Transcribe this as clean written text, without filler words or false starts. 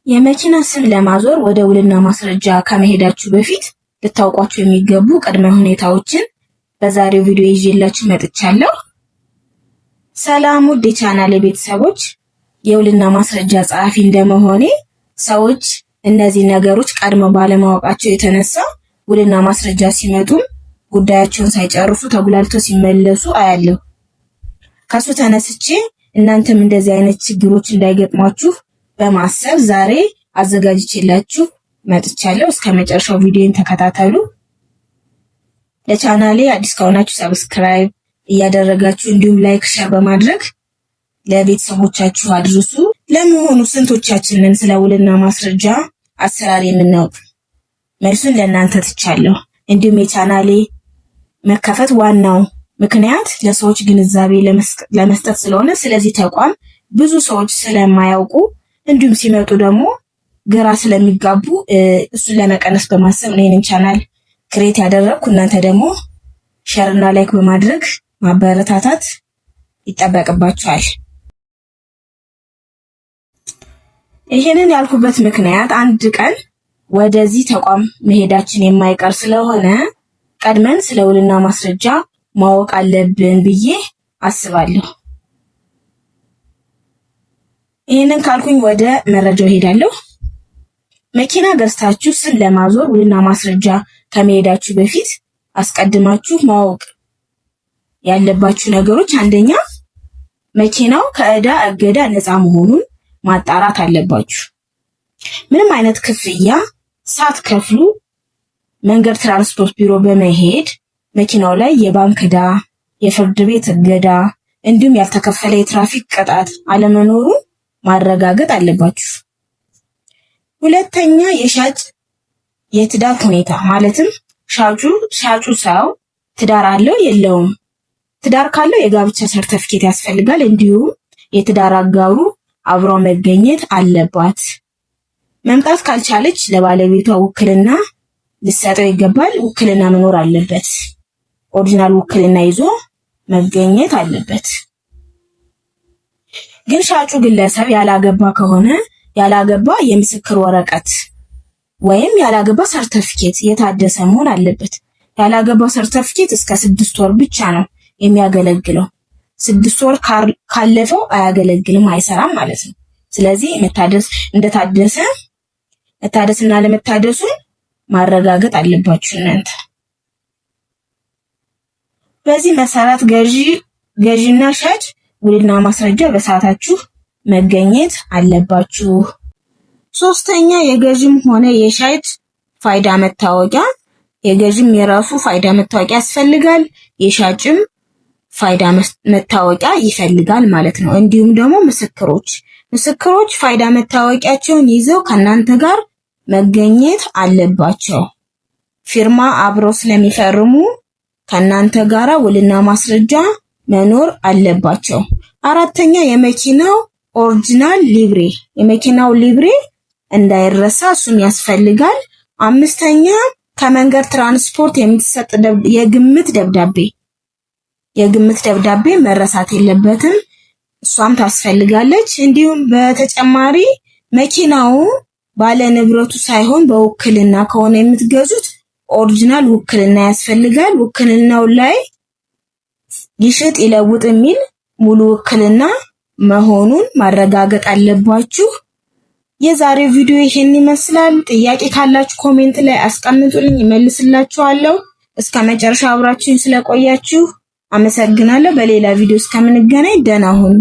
የመኪና ስም ለማዞር ወደ ውልና ማስረጃ ከመሄዳችሁ በፊት ልታውቋቸው የሚገቡ ቅድመ ሁኔታዎችን በዛሬው ቪዲዮ ይዤላችሁ መጥቻለሁ። ሰላም ውድ የቻናሌ ቤተሰቦች፣ የውልና ማስረጃ ጸሐፊ እንደመሆኔ ሰዎች እነዚህ ነገሮች ቀድመው ባለማወቃቸው የተነሳ ውልና ማስረጃ ሲመጡም ጉዳያቸውን ሳይጨርሱ ተጉላልተው ሲመለሱ አያለሁ። ከሱ ተነስቼ እናንተም እንደዚህ አይነት ችግሮች እንዳይገጥሟችሁ በማሰብ ዛሬ አዘጋጅቼላችሁ መጥቻለሁ። እስከ መጨረሻው ቪዲዮን ተከታተሉ። ለቻናሌ አዲስ ከሆናችሁ ሰብስክራይብ እያደረጋችሁ እንዲሁም ላይክ፣ ሼር በማድረግ ለቤተሰቦቻችሁ አድርሱ። ለመሆኑ ስንቶቻችንን ስለ ውልና ማስረጃ አሰራር የምናውቅ? መልሱን ለእናንተ ትቻለሁ። እንዲሁም የቻናሌ መከፈት ዋናው ምክንያት ለሰዎች ግንዛቤ ለመስጠት ስለሆነ ስለዚህ ተቋም ብዙ ሰዎች ስለማያውቁ እንዲሁም ሲመጡ ደግሞ ግራ ስለሚጋቡ እሱን ለመቀነስ በማሰብ ነው ይህንን ቻናል ክሬት ያደረግኩ። እናንተ ደግሞ ሼር እና ላይክ በማድረግ ማበረታታት ይጠበቅባችኋል። ይሄንን ያልኩበት ምክንያት አንድ ቀን ወደዚህ ተቋም መሄዳችን የማይቀር ስለሆነ ቀድመን ስለ ውልና ማስረጃ ማወቅ አለብን ብዬ አስባለሁ። ይሄንን ካልኩኝ ወደ መረጃው ሄዳለሁ። መኪና ገዝታችሁ ስም ለማዞር ውልና ማስረጃ ከመሄዳችሁ በፊት አስቀድማችሁ ማወቅ ያለባችሁ ነገሮች፣ አንደኛ መኪናው ከዕዳ እገዳ ነፃ መሆኑን ማጣራት አለባችሁ። ምንም አይነት ክፍያ ሳትከፍሉ መንገድ ትራንስፖርት ቢሮ በመሄድ መኪናው ላይ የባንክ ዕዳ፣ የፍርድ ቤት እገዳ እንዲሁም ያልተከፈለ የትራፊክ ቅጣት አለመኖሩን ማረጋገጥ አለባችሁ። ሁለተኛ የሻጭ የትዳር ሁኔታ፣ ማለትም ሻጩ ሰው ትዳር አለው የለውም፣ ትዳር ካለው የጋብቻ ሰርተፊኬት ያስፈልጋል። እንዲሁም የትዳር አጋሩ አብሮ መገኘት አለባት። መምጣት ካልቻለች ለባለቤቷ ውክልና ልሰጠው ይገባል። ውክልና መኖር አለበት። ኦሪጂናል ውክልና ይዞ መገኘት አለበት። ግን ሻጩ ግለሰብ ያላገባ ከሆነ ያላገባ የምስክር ወረቀት ወይም ያላገባ ሰርተፊኬት የታደሰ መሆን አለበት። ያላገባ ሰርተፊኬት እስከ 6 ወር ብቻ ነው የሚያገለግለው። 6 ወር ካለፈው አያገለግልም፣ አይሰራም ማለት ነው። ስለዚህ መታደስና ለመታደሱን ማረጋገጥ አለባችሁ እናንተ። በዚህ መሰረት ገዢና ሻጭ ውልና ማስረጃ በሰዓታችሁ መገኘት አለባችሁ። ሶስተኛ የገዢም ሆነ የሻጭ ፋይዳ መታወቂያ፣ የገዢም የራሱ ፋይዳ መታወቂያ ያስፈልጋል፣ የሻጭም ፋይዳ መታወቂያ ይፈልጋል ማለት ነው። እንዲሁም ደግሞ ምስክሮች ፋይዳ መታወቂያቸውን ይዘው ከናንተ ጋር መገኘት አለባቸው። ፊርማ አብረው ስለሚፈርሙ ከናንተ ጋር ውልና ማስረጃ መኖር አለባቸው። አራተኛ የመኪናው ኦሪጂናል ሊብሬ፣ የመኪናው ሊብሬ እንዳይረሳ እሱም ያስፈልጋል። አምስተኛ ከመንገድ ትራንስፖርት የምትሰጥ የግምት ደብዳቤ መረሳት የለበትም፣ እሷም ታስፈልጋለች። እንዲሁም በተጨማሪ መኪናው ባለ ንብረቱ ሳይሆን በውክልና ከሆነ የምትገዙት ኦሪጂናል ውክልና ያስፈልጋል። ውክልናው ላይ ይሽጥ ይለውጥ የሚል ሙሉ ውክልና መሆኑን ማረጋገጥ አለባችሁ። የዛሬው ቪዲዮ ይሄን ይመስላል። ጥያቄ ካላችሁ ኮሜንት ላይ አስቀምጡልኝ፣ እመልስላችኋለሁ። እስከ መጨረሻ አብራችሁኝ ስለቆያችሁ አመሰግናለሁ። በሌላ ቪዲዮ እስከምንገናኝ ደህና ሁኑ።